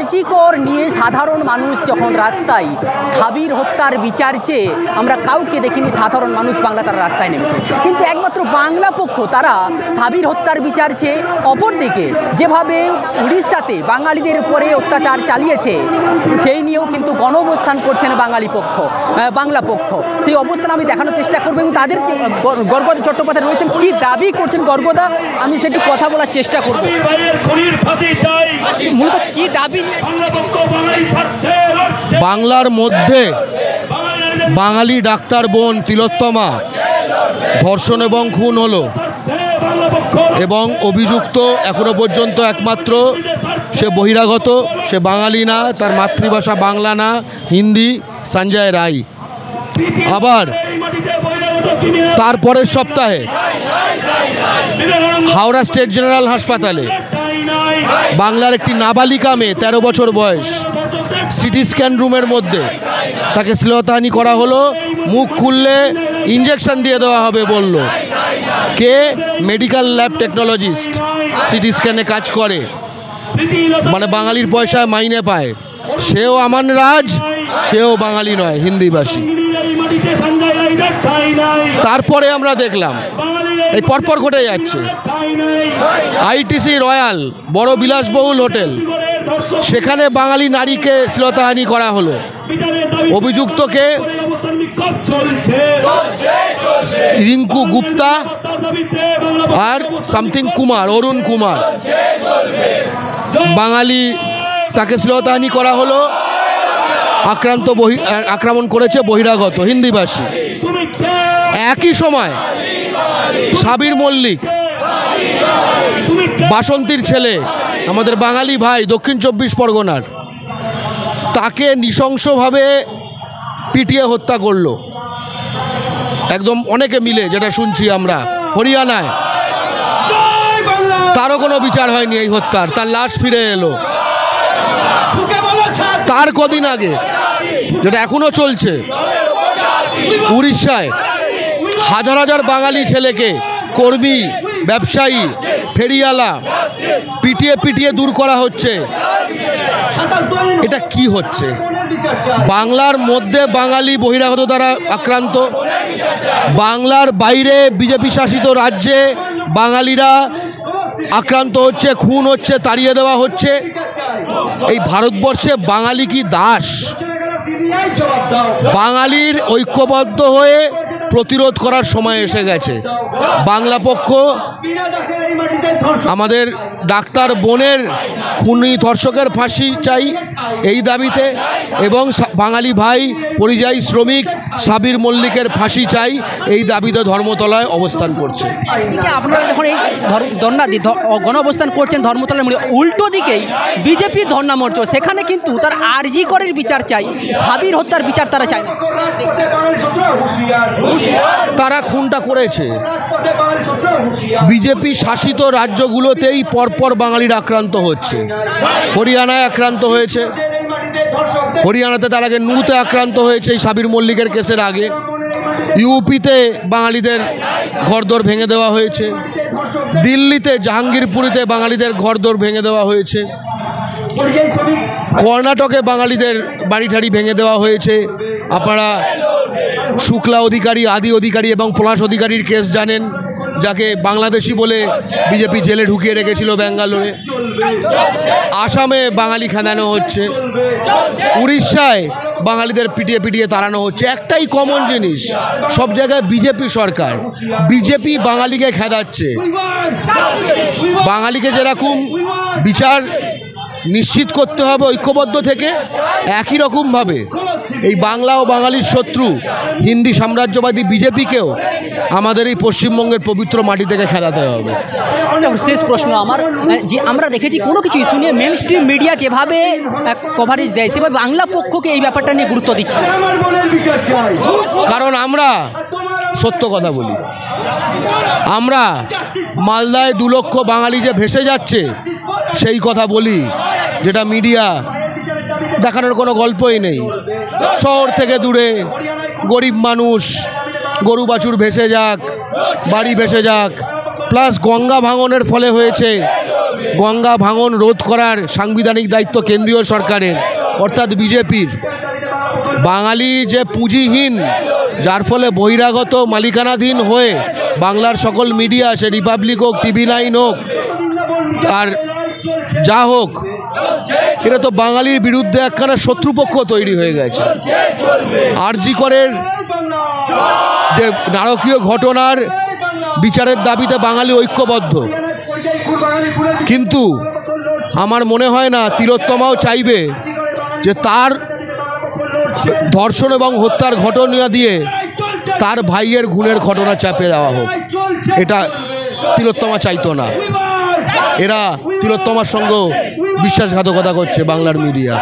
আরজি কর নিয়ে সাধারণ মানুষ যখন রাস্তায়, সাবির হত্যার বিচার চেয়ে আমরা কাউকে দেখিনি সাধারণ মানুষ বাংলা তারা রাস্তায় নেমেছে, কিন্তু একমাত্র বাংলা পক্ষ তারা সাবির হত্যার বিচার চেয়ে অপরদিকে যেভাবে উড়িষ্যাতে বাঙালিদের উপরে অত্যাচার চালিয়েছে সেই নিয়েও কিন্তু গণঅবস্থান করছেন বাংলা পক্ষ। সেই অবস্থান আমি দেখানোর চেষ্টা করবো এবং তাদের গর্গদা চট্টোপাধ্যায় রয়েছেন কি দাবি করছেন গর্গদা আমি সেটি কথা বলার চেষ্টা করব। মূলত কি দাবি? বাংলার মধ্যে বাঙালি ডাক্তার বোন তিলোত্তমা ধর্ষণ এবং খুন হলো এবং অভিযুক্ত এখনো পর্যন্ত একমাত্র সে বহিরাগত, সে বাঙালি না, তার মাতৃভাষা বাংলা না, হিন্দি, সঞ্জয় রায়। আবার তারপরের সপ্তাহে হাওড়া স্টেট জেনারেল হাসপাতালে বাংলার একটি নাবালিকা মেয়ে 13 বছর বয়স, সিটি স্ক্যান রুমের মধ্যে তাকে শ্লীলতাহানি করা হলো। মুখ খুললে ইঞ্জেকশন দিয়ে দেওয়া হবে বলল। কে? মেডিকেল ল্যাব টেকনোলজিস্ট, সিটি স্ক্যানে কাজ করে, মানে বাঙালির পয়সায় মাইনে পায়। সেও আমান রাজ, সেও বাঙালি নয়, হিন্দিভাষী। তারপরে আমরা দেখলাম এই পরপর ঘটে যাচ্ছে আইটিসি রয়্যাল, বড় বিলাসবহুল হোটেল, সেখানে বাঙালি নারীকে শ্লীলতাহানি করা হলো। অভিযুক্তকে রিঙ্কু গুপ্তা আর সামথিং কুমার, অরুণ কুমার, বাঙালি তাকে শ্লীলতাহানি করা হলো। আক্রমণ করেছে বহিরাগত হিন্দিভাষী। একই সময় সাবির মল্লিক, বাসন্তীর ছেলে, আমাদের বাঙালি ভাই, দক্ষিণ 24 পরগনার, তাকে নৃশংসভাবে পিটিয়ে হত্যা করলো একদম অনেকে মিলে, যেটা শুনছি আমরা হরিয়ানায়। তারও কোনো বিচার হয়নি এই হত্যার, তার লাশ ফিরে এলো। তার কদিন আগে, যেটা এখনো চলছে, উড়িষ্যায় হাজার হাজার বাঙালি ছেলেকে, কর্মী, ব্যবসায়ী, ফেরিওয়ালা পিটিয়ে পিটিয়ে দূর করা হচ্ছে। এটা কি হচ্ছে? বাংলার মধ্যে বাঙালি বহিরাগত দ্বারা আক্রান্ত, বাংলার বাইরে বিজেপি শাসিত রাজ্যে বাঙালিরা আক্রান্ত হচ্ছে, খুন হচ্ছে, তাড়িয়ে দেওয়া হচ্ছে। এই ভারতবর্ষে বাঙালি কি দাস? বাঙালির ঐক্যবদ্ধ হয়ে প্রতিরোধ করার সময় এসে গেছে। বাংলা পক্ষ আমাদের ডাক্তার বোনের খুনি ধর্ষকের ফাঁসি চাই এই দাবিতে, এবং বাঙালি ভাই পরিযায়ী শ্রমিক সাবির মল্লিকের ফাঁসি চাই এই দাবিতে ধর্মতলায় অবস্থান করছে। আপনারা যখন এই গণ অবস্থান করছেন ধর্মতলার উল্টো দিকেই বিজেপি ধর্ণা মঞ্চ, সেখানে কিন্তু তার আরজি করের বিচার চাই, সাবির হত্যার বিচার তারা চায় না। তারা খুনটা করেছে। বিজেপি শাসিত রাজ্যগুলোতেই পরপর বাঙালিরা আক্রান্ত হচ্ছে। হরিয়ানায় আক্রান্ত হয়েছে, হরিয়ানাতে তার আগে নুতে আক্রান্ত হয়েছে এই সাবির মল্লিকের কেসের আগে। ইউপিতে বাঙালিদের ঘরদোর ভেঙে দেওয়া হয়েছে, দিল্লিতে জাহাঙ্গীরপুরিতে বাঙালিদের ঘরদোর ভেঙে দেওয়া হয়েছে, কর্ণাটকে বাঙালিদের বাড়ি ঠাড়ি ভেঙে দেওয়া হয়েছে। আপনারা শুক্লা অধিকারী, আদি অধিকারী এবং পলাশ অধিকারীর কেস জানেন, যাকে বাংলাদেশি বলে বিজেপি জেলে ঢুকিয়ে রেখেছিল ব্যাঙ্গালোরে। আসামে বাঙালি খেদানো হচ্ছে, উড়িষ্যায় বাঙালিদের পিটিয়ে পিটিয়ে তাড়ানো হচ্ছে। একটাই কমন জিনিস, সব জায়গায় বিজেপি সরকার, বিজেপি বাঙালিকে খেদাচ্ছে। বাঙালিকে যেরকম বিচার নিশ্চিত করতে হবে ঐক্যবদ্ধ থেকে, একই রকমভাবে এই বাংলা ও বাঙালির শত্রু হিন্দি সাম্রাজ্যবাদী বিজেপিকেও আমাদের এই পশ্চিমবঙ্গের পবিত্র মাটি থেকে খেলাতে হবে। শেষ প্রশ্ন আমার, যে আমরা দেখেছি কোনো কিছু ইস্যু নিয়ে মেন স্ট্রিম মিডিয়া যেভাবে কভারেজ দেয়, সেভাবে বাংলা পক্ষকে এই ব্যাপারটা নিয়ে গুরুত্ব দিচ্ছে। কারণ আমরা সত্য কথা বলি। আমরা মালদায় 2 লক্ষ বাঙালি যে ভেসে যাচ্ছে সেই কথা বলি, যেটা মিডিয়া দেখানোর কোনো গল্পই নেই। শহর থেকে দূরে গরিব মানুষ, গরু বাছুর ভেসে যাক, বাড়ি ভেসে যাক, প্লাস গঙ্গা ভাঙনের ফলে হয়েছে গঙ্গা ভাঙন রোধ করার সাংবিধানিক দায়িত্ব কেন্দ্রীয় সরকারের, অর্থাৎ বিজেপির। বাঙালি যে পুঁজিহীন, যার ফলে বহিরাগত মালিকানাধীন হয়ে বাংলার সকল মিডিয়া, সে রিপাবলিক হোক, TV9 হোক, আর যা হোক, এটা তো বাঙালির বিরুদ্ধে একখানা শত্রুপক্ষ তৈরি হয়ে গেছে। আরজি করের যে নারকীয় ঘটনার বিচারের দাবিতে বাঙালি ঐক্যবদ্ধ, কিন্তু আমার মনে হয় না তিলোত্তমাও চাইবে যে তার ধর্ষণ এবং হত্যার ঘটনা দিয়ে তার ভাইয়ের খুনের ঘটনা চাপে দেওয়া হোক। এটা তিলোত্তমা চাইতো না। এরা তিলোত্তমার সঙ্গে বিশ্বাসঘাতকতা করছে বাংলার মিডিয়া।